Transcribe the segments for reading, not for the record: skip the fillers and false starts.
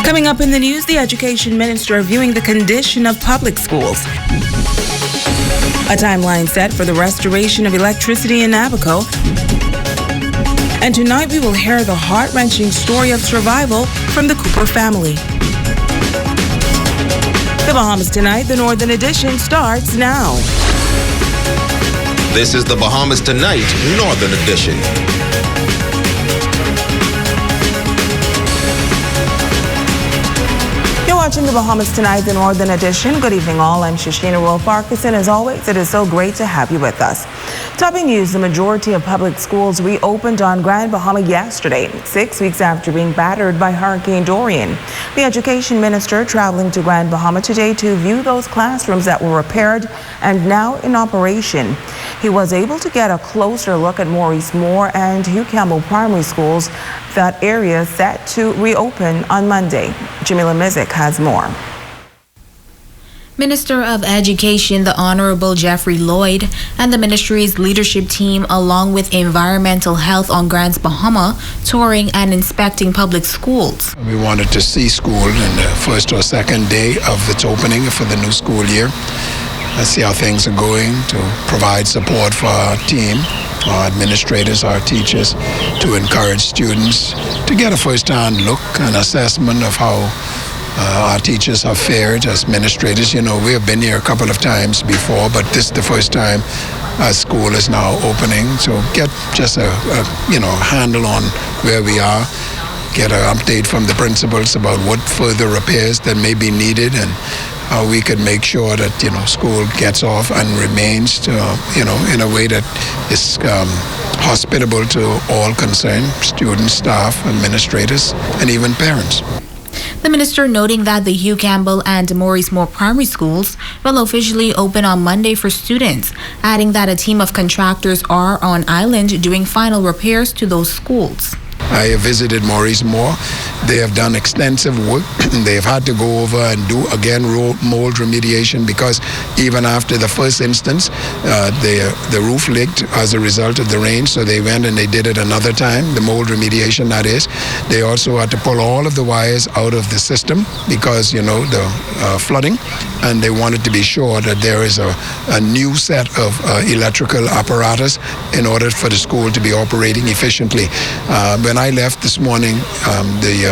Coming up in the news, the Education Minister viewing the condition of public schools. A timeline set for the restoration of electricity in Abaco. And tonight we will hear the heart-wrenching story of survival from the Cooper family. The Bahamas Tonight, the Northern Edition, starts now. This is the Bahamas Tonight, Northern Edition. You're watching the Bahamas Tonight, the Northern Edition. Good evening, all. I'm Shoshana Wolf-Farquharson. As always, it is so great to have you with us. Topping news, the majority of public schools reopened on Grand Bahama yesterday, 6 weeks after being battered by Hurricane Dorian. The Education Minister traveling to Grand Bahama today to view those classrooms that were repaired and now in operation. He was able to get a closer look at Maurice Moore and Hugh Campbell Primary Schools, that area set to reopen on Monday. Jamila Mizik has more. Minister of Education, the Honorable Jeffrey Lloyd, and the ministry's leadership team, along with Environmental Health on Grand Bahama, touring and inspecting public schools. We wanted to see school in the first or second day of its opening for the new school year. Let's see how things are going, to provide support for our team, our administrators, our teachers, to encourage students to get a first-hand look and assessment of how our teachers have fared as administrators. You know, we have been here a couple of times before, but this is the first time school is now opening. So get just a handle on where we are, get an update from the principals about what further repairs that may be needed and how we could make sure that, school gets off and remains to, in a way that is hospitable to all concerned, students, staff, administrators, and even parents. The minister noting that the Hugh Campbell and Maurice Moore primary schools will officially open on Monday for students, adding that a team of contractors are on island doing final repairs to those schools. I have visited Maurice Moore. They have done extensive work. They have had to go over and do again mold remediation because even after the first instance, the roof leaked as a result of the rain. So they went and they did it another time, the mold remediation that is. They also had to pull all of the wires out of the system because, the flooding. And they wanted to be sure that there is a new set of electrical apparatus in order for the school to be operating efficiently. When I left this morning, the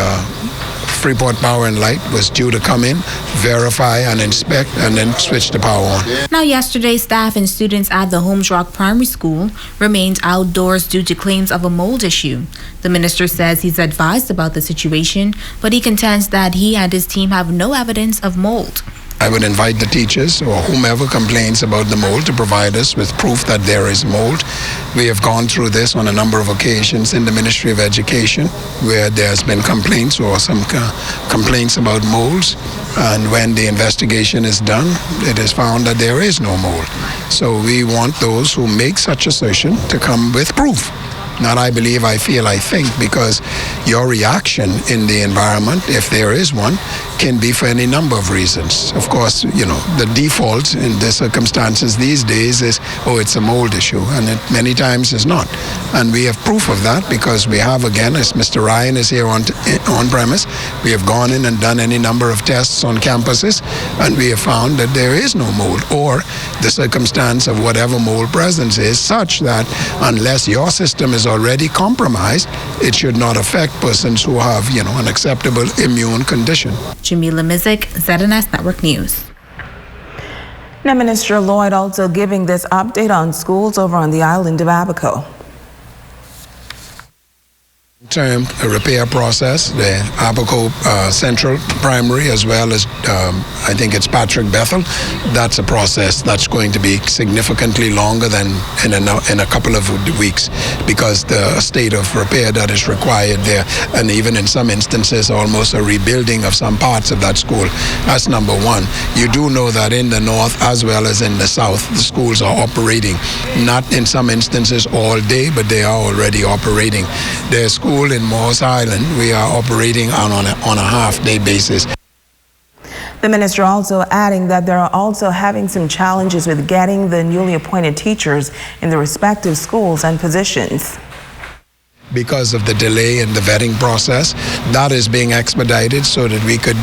Freeport Power and Light was due to come in, verify and inspect, and then switch the power on. Now, yesterday, staff and students at the Holmes Rock Primary School remained outdoors due to claims of a mold issue. The minister says he's advised about the situation, but he contends that he and his team have no evidence of mold. I would invite the teachers or whomever complains about the mold to provide us with proof that there is mold. We have gone through this on a number of occasions in the Ministry of Education where there's been complaints or some complaints about molds. And when the investigation is done, it is found that there is no mold. So we want those who make such assertion to come with proof. Not I believe, I feel, I think, because your reaction in the environment, if there is one, can be for any number of reasons. Of course, the default in the circumstances these days is, it's a mold issue, and it many times is not. And we have proof of that because we have, again, as Mr. Ryan is here on premise, we have gone in and done any number of tests on campuses, and we have found that there is no mold, or the circumstance of whatever mold presence is such that unless your system is already compromised, it should not affect persons who have, an acceptable immune condition. Jamila Mizik, ZNS Network News. Now, Minister Lloyd also giving this update on schools over on the island of Abaco. Term repair process, the Abaco Central Primary, as well as I think it's Patrick Bethel. That's a process that's going to be significantly longer than in a couple of weeks because the state of repair that is required there, and even in some instances almost a rebuilding of some parts of that school. That's number one. You do know that in the north as well as in the south, the schools are operating, not in some instances all day, but they are already operating. Their school in Morris Island, we are operating on a half-day basis. The minister also adding that they're also having some challenges with getting the newly appointed teachers in the respective schools and positions. because of the delay in the vetting process. That is being expedited so that we could,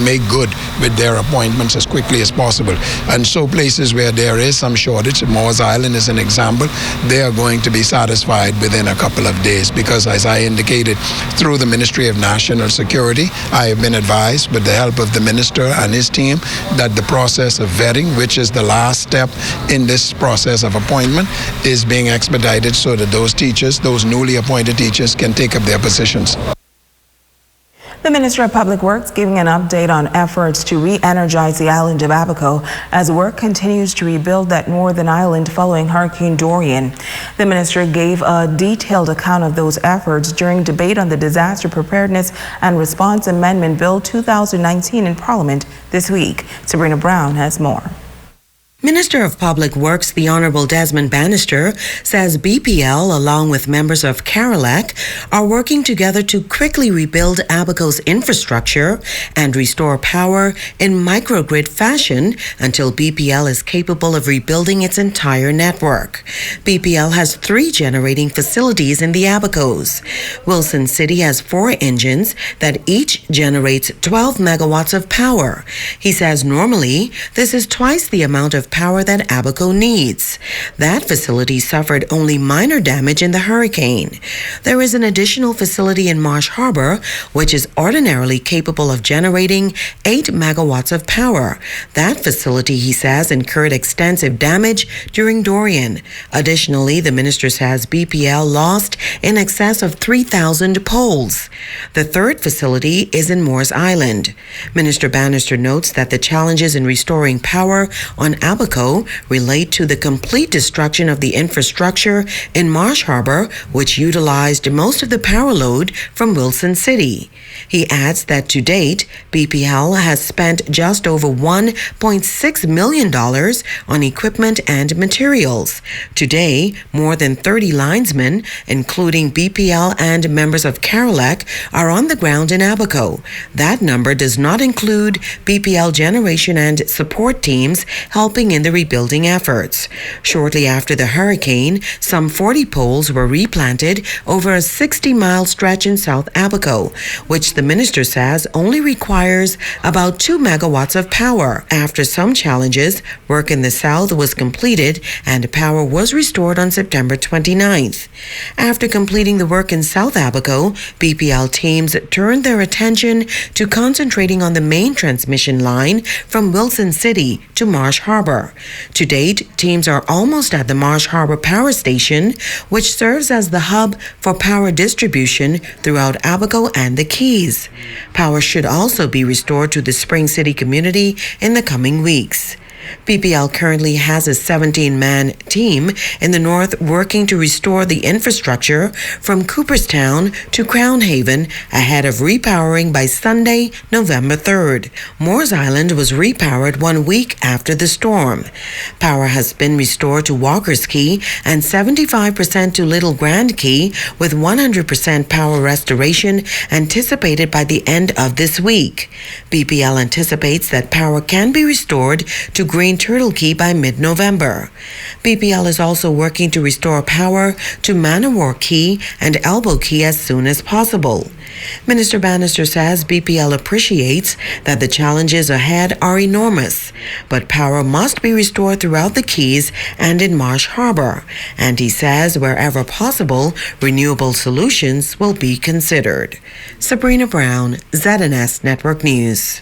make good with their appointments as quickly as possible. And so places where there is some shortage, Moores Island is an example, they are going to be satisfied within a couple of days because, as I indicated, through the Ministry of National Security, I have been advised with the help of the minister and his team that the process of vetting, which is the last step in this process of appointment, is being expedited so that those teachers, those newly appointed teachers, can take up their positions. The Minister of Public Works giving an update on efforts to re-energize the island of Abaco as work continues to rebuild that northern island following Hurricane Dorian. The minister gave a detailed account of those efforts during debate on the Disaster Preparedness and Response Amendment Bill 2019 in Parliament this week. Sabrina Brown has more. Minister of Public Works, the Honorable Desmond Bannister, says BPL, along with members of CARILAC, are working together to quickly rebuild Abaco's infrastructure and restore power in microgrid fashion until BPL is capable of rebuilding its entire network. BPL has 3 generating facilities in the Abacos. Wilson City has 4 engines that each generates 12 megawatts of power. He says normally this is twice the amount of power that Abaco needs. That facility suffered only minor damage in the hurricane. There is an additional facility in Marsh Harbor, which is ordinarily capable of generating 8 megawatts of power. That facility, he says, incurred extensive damage during Dorian. Additionally, the minister says BPL lost in excess of 3,000 poles. The 3rd facility is in Moores Island. Minister Bannister notes that the challenges in restoring power on Abaco relate to the complete destruction of the infrastructure in Marsh Harbor, which utilized most of the power load from Wilson City. He adds that to date, BPL has spent just over $1.6 million on equipment and materials. Today, more than 30 linesmen, including BPL and members of CARILAC, are on the ground in Abaco. That number does not include BPL generation and support teams helping in the rebuilding efforts. Shortly after the hurricane, some 40 poles were replanted over a 60-mile stretch in South Abaco, which the minister says only requires about 2 megawatts of power. After some challenges, work in the south was completed and power was restored on September 29th. After completing the work in South Abaco, BPL teams turned their attention to concentrating on the main transmission line from Wilson City to Marsh Harbor. To date, teams are almost at the Marsh Harbor Power Station, which serves as the hub for power distribution throughout Abaco and the Keys. Power should also be restored to the Spring City community in the coming weeks. BPL currently has a 17-man team in the north working to restore the infrastructure from Cooperstown to Crown Haven ahead of repowering by Sunday, November 3rd. Moores Island was repowered 1 week after the storm. Power has been restored to Walker's Key and 75% to Little Grand Key, with 100% power restoration anticipated by the end of this week. BPL anticipates that power can be restored to Green Turtle Key by mid-November. BPL is also working to restore power to Manowar Key and Elbow Key as soon as possible. Minister Bannister says BPL appreciates that the challenges ahead are enormous, but power must be restored throughout the Keys and in Marsh Harbor, and he says wherever possible, renewable solutions will be considered. Sabrina Brown, ZNS Network News.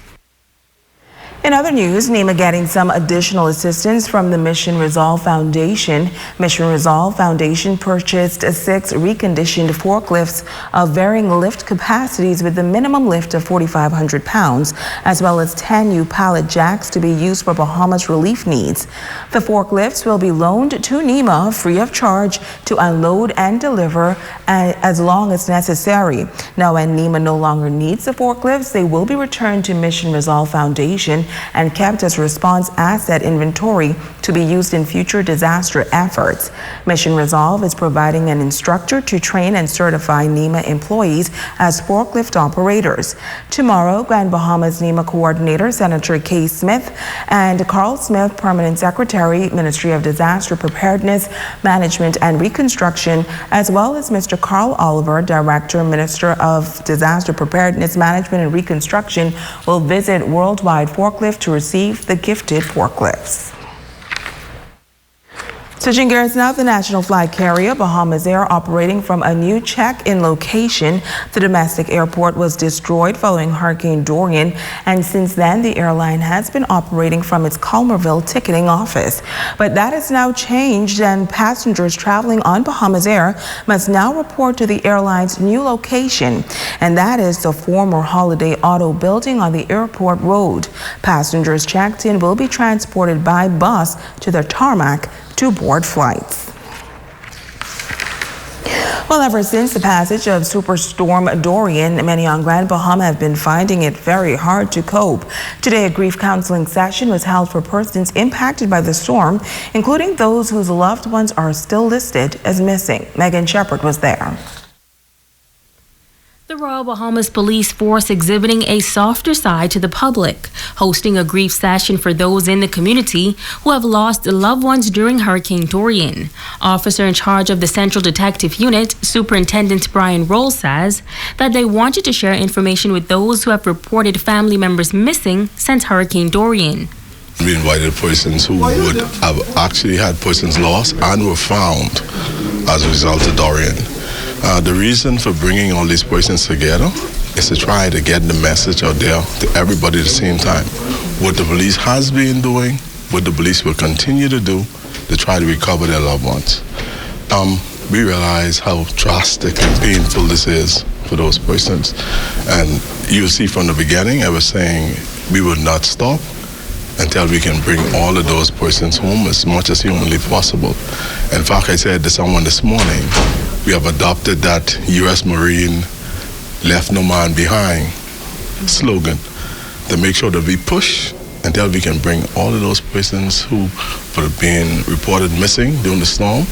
In other news, NEMA getting some additional assistance from the Mission Resolve Foundation. Mission Resolve Foundation purchased 6 reconditioned forklifts of varying lift capacities with a minimum lift of 4,500 pounds, as well as 10 new pallet jacks to be used for Bahamas relief needs. The forklifts will be loaned to NEMA free of charge to unload and deliver as long as necessary. Now, when NEMA no longer needs the forklifts, they will be returned to Mission Resolve Foundation and kept as response asset inventory to be used in future disaster efforts. Mission Resolve is providing an instructor to train and certify NEMA employees as forklift operators. Tomorrow, Grand Bahamas NEMA Coordinator Senator Kay Smith and Carl Smith, Permanent Secretary, Ministry of Disaster Preparedness, Management and Reconstruction, as well as Mr. Carl Oliver, Director, Minister of Disaster Preparedness, Management and Reconstruction, will visit Worldwide Forklift to receive the gifted forklifts. Switching gears now, the national flag carrier Bahamas Air, operating from a new check-in location. The domestic airport was destroyed following Hurricane Dorian, and since then the airline has been operating from its Culmerville ticketing office. But that has now changed, and passengers traveling on Bahamas Air must now report to the airline's new location, and that is the former Holiday Auto building on the airport road. Passengers checked in will be transported by bus to the tarmac to board flights. Well, ever since the passage of Superstorm Dorian, many on Grand Bahama have been finding it very hard to cope. Today, a grief counseling session was held for persons impacted by the storm, including those whose loved ones are still listed as missing. Megan Shepard was there. The Royal Bahamas Police Force exhibiting a softer side to the public, hosting a grief session for those in the community who have lost loved ones during Hurricane Dorian. Officer in charge of the Central Detective Unit, Superintendent Brian Roll, says that they wanted to share information with those who have reported family members missing since Hurricane Dorian. We invited persons who would have actually had persons lost and were found as a result of Dorian. The reason for bringing all these persons together is to try to get the message out there to everybody at the same time. What the police has been doing, what the police will continue to do to try to recover their loved ones. We realize how drastic and painful this is for those persons. And you'll see from the beginning, I was saying we would not stop until we can bring all of those persons home as much as humanly possible. In fact, I said to someone this morning, we have adopted that U.S. Marine left no man behind slogan to make sure that we push until we can bring all of those persons who were being reported missing during the storm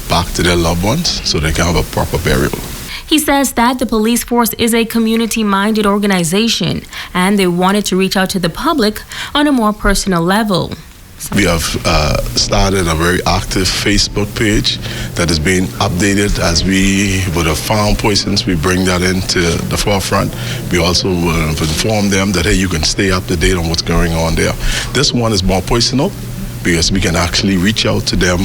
back to their loved ones so they can have a proper burial. He says that the police force is a community-minded organization and they wanted to reach out to the public on a more personal level. We have started a very active Facebook page that is being updated as we would have found persons. We bring that into the forefront. We also will inform them that, hey, you can stay up to date on what's going on there. This one is more personal because we can actually reach out to them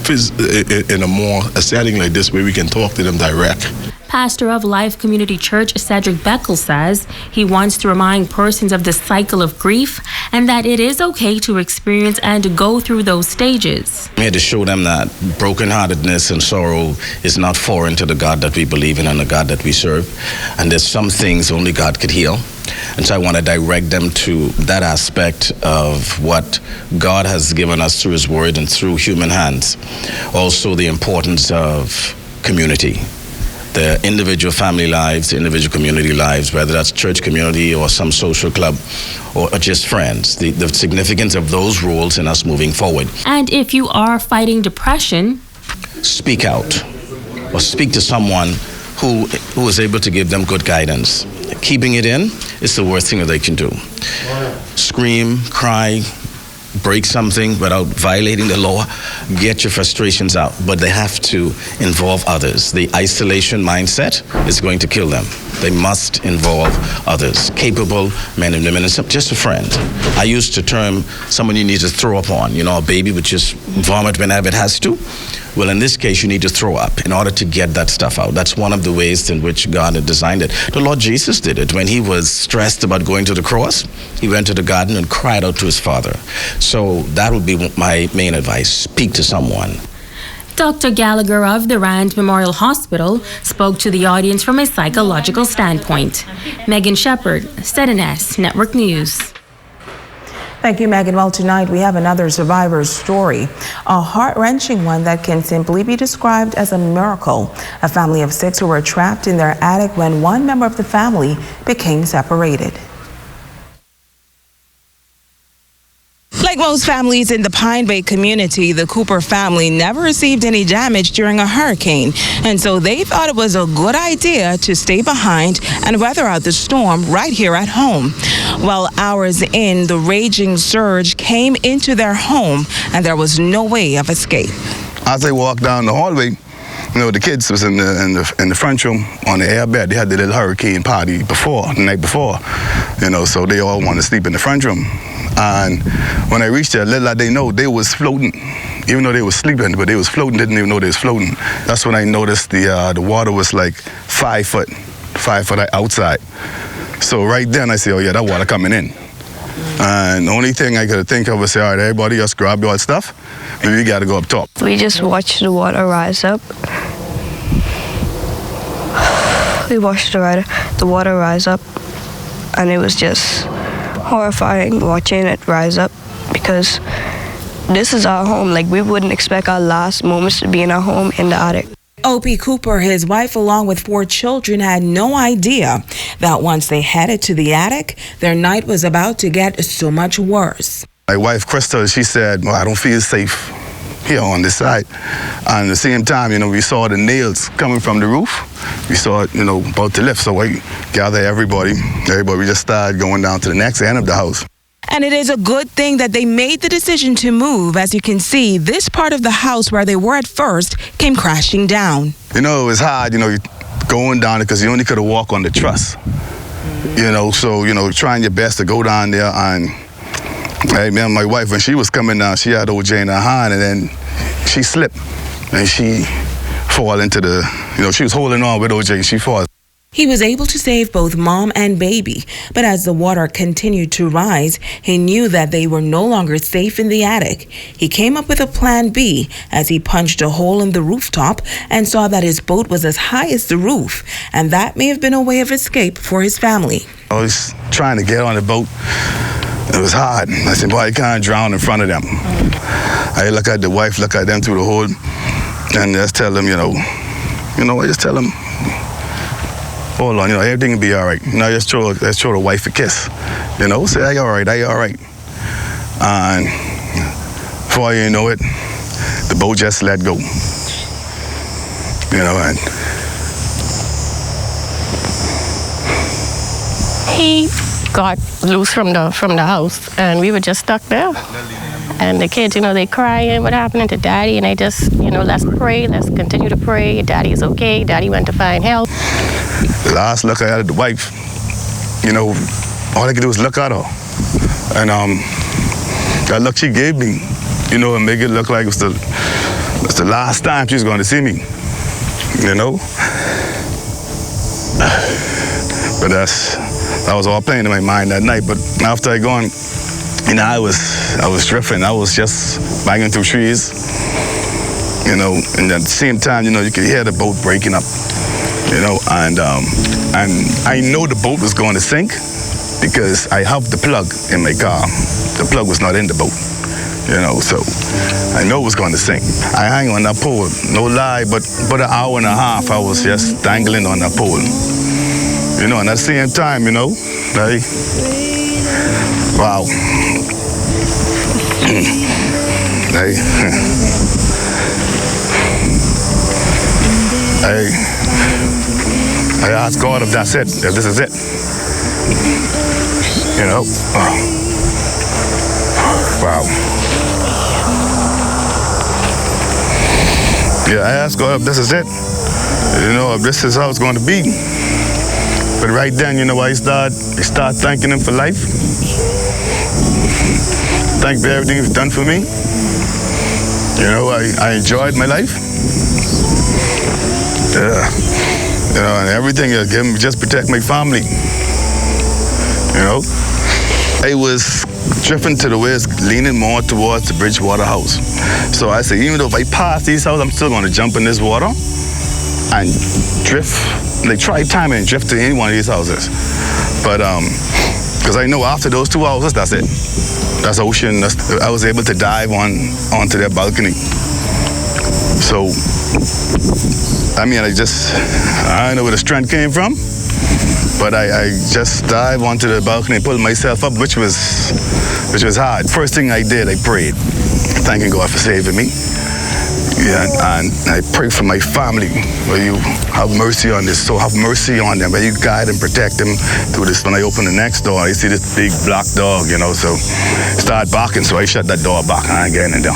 in a setting like this where we can talk to them direct. Pastor of Life Community Church, Cedric Beckel, says he wants to remind persons of the cycle of grief and that it is okay to experience and to go through those stages. We had to show them that brokenheartedness and sorrow is not foreign to the God that we believe in and the God that we serve. And there's some things only God could heal. And so I want to direct them to that aspect of what God has given us through His Word and through human hands. Also the importance of community. The individual family lives, the individual community lives, whether that's church community or some social club or just friends, the significance of those roles in us moving forward. And if you are fighting depression, speak out or speak to someone who is able to give them good guidance. Keeping it in is the worst thing that they can do. Scream, cry, break something without violating the law, get your frustrations out, but they have to involve others. The isolation mindset is going to kill them. They must involve others, capable men and women, and just a friend. I used to term someone you need to throw up on. You know, a baby would just vomit whenever it has to. Well, in this case, you need to throw up in order to get that stuff out. That's one of the ways in which God had designed it. The Lord Jesus did it. When he was stressed about going to the cross, he went to the garden and cried out to his Father. So that would be my main advice. Speak to someone. Dr. Gallagher of the Rand Memorial Hospital spoke to the audience from a psychological standpoint. Megan Shepard, ZNS Network News. Thank you, Megan. Well, tonight we have another survivor's story, a heart-wrenching one that can simply be described as a miracle. A family of 6 who were trapped in their attic when one member of the family became separated. Like most families in the Pine Bay community, the Cooper family never received any damage during a hurricane, and so they thought it was a good idea to stay behind and weather out the storm right here at home. Well, hours in, the raging surge came into their home, and there was no way of escape. As they walked down the hallway, the kids was in the front room on the air bed. They had the little hurricane party the night before, so they all wanted to sleep in the front room. And when I reached there, little did they know they was floating, even though they was sleeping, but they was floating, didn't even know they was floating. That's when I noticed the water was like 5 foot outside. So right then I said, oh yeah, that water coming in. And the only thing I could think of was say, all right, everybody just grab your stuff, maybe we gotta go up top. We just watched the water rise up. We watched the water rise up, and it was just horrifying watching it rise up, because this is our home. Like, we wouldn't expect our last moments to be in our home in the attic. O.P. Cooper, his wife, along with 4 children, had no idea that once they headed to the attic, their night was about to get so much worse. My wife, Crystal, she said, well, I don't feel safe here on this side. And at the same time, we saw the nails coming from the roof. We saw it, about to lift. So I gathered everybody. We just started going down to the next end of the house. And it is a good thing that they made the decision to move. As you can see, this part of the house where they were at first came crashing down. It was hard, going down it, because you only could have walked on the truss. So, trying your best to go down there. And my wife, when she was coming down, she had OJ in her hand, and then she slipped. And she fall into she was holding on with OJ, and she fall. He was able to save both mom and baby, but as the water continued to rise, he knew that they were no longer safe in the attic. He came up with a plan B as he punched a hole in the rooftop and saw that his boat was as high as the roof, and that may have been a way of escape for his family. I was trying to get on the boat. It was hard. I said, boy, I can't drown in front of them. I look at the wife, look at them through the hole, and just tell them, I just tell them, hold on, everything will be all right. Just throw the wife a kiss. Say, are you all right, are you all right? And before you know it, the boat just let go. And he got loose from the house, and we were just stuck there. And the kids, they crying, what happened to Daddy? And they just, let's pray, let's continue to pray. Daddy is okay. Daddy went to find help. The last look I had at the wife, all I could do was look at her. And that look she gave me, and make it look like it's the last time she's going to see me, But that was all playing in my mind that night. But after I gone, I was drifting. I was just banging through trees, and at the same time, you could hear the boat breaking up, and I know the boat was going to sink because I have the plug in my car. The plug was not in the boat, so I know it was going to sink. I hang on that pole, no lie, but an hour and a half I was just dangling on that pole, and at the same time, wow. I ask God if that's it, if this is it. Wow. Yeah, I ask God if this is it. If this is how it's going to be. But right then, I start thanking him for life. Thank for everything he's done for me. I enjoyed my life. And everything I give him, just protect my family. I was drifting to the west, leaning more towards the Bridgewater house. So I said, even though if I pass these houses, I'm still going to jump in this water and drift. Try time and drift to any one of these houses. But because I know after those 2 houses, that's it. That's ocean. I was able to dive onto their balcony. So, I don't know where the strength came from, but I just dived onto the balcony and pulled myself up, which was hard. First thing I did, I prayed, thanking God for saving me. Yeah, and I pray for my family, where you have mercy on this, so have mercy on them, where you guide and protect them through this. When I open the next door, I see this big black dog, you know, so start barking, so I shut that door back and I get in there.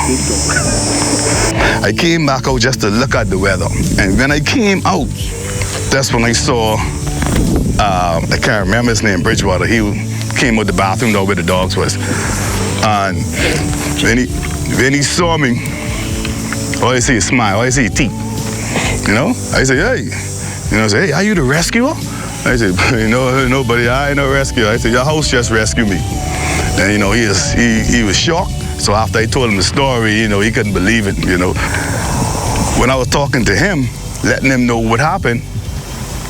I came back out just to look at the weather, and when I came out, that's when I saw, I can't remember his name, Bridgewater. He came out the bathroom door where the dogs was, and when he saw me, all I see is smile, all I see is teeth, you know? I say, hey, you know, I say, hey, are you the rescuer? I said, no, buddy, I ain't no rescuer. I said, your house just rescued me. And, you know, he was shocked. So after I told him the story, you know, he couldn't believe it, you know. When I was talking to him, letting him know what happened,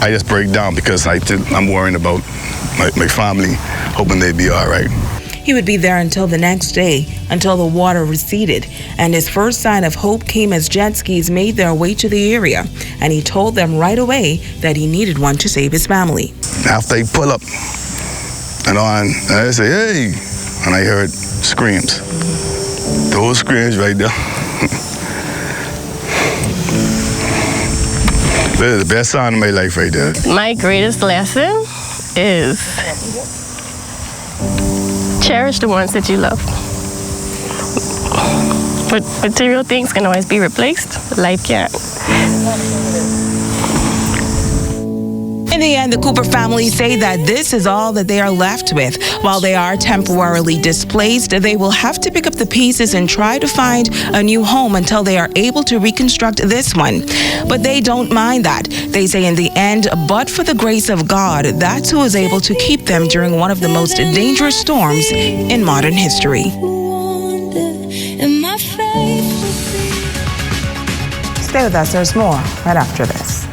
I just break down because I'm worrying about my family, hoping they'd be all right. He would be there until the next day, until the water receded, and his first sign of hope came as jet skis made their way to the area, and he told them right away that he needed one to save his family. After they pull up, and I say, hey, and I heard screams. Those screams right there. That is the best sound of my life right there. My greatest lesson is cherish the ones that you love. But material things can always be replaced. Life can't. In the end, the Cooper family say that this is all that they are left with. While they are temporarily displaced, they will have to pick up the pieces and try to find a new home until they are able to reconstruct this one. But they don't mind that. They say in the end, but for the grace of God, that's who is able to keep them during one of the most dangerous storms in modern history. Stay with us, there's more right after this.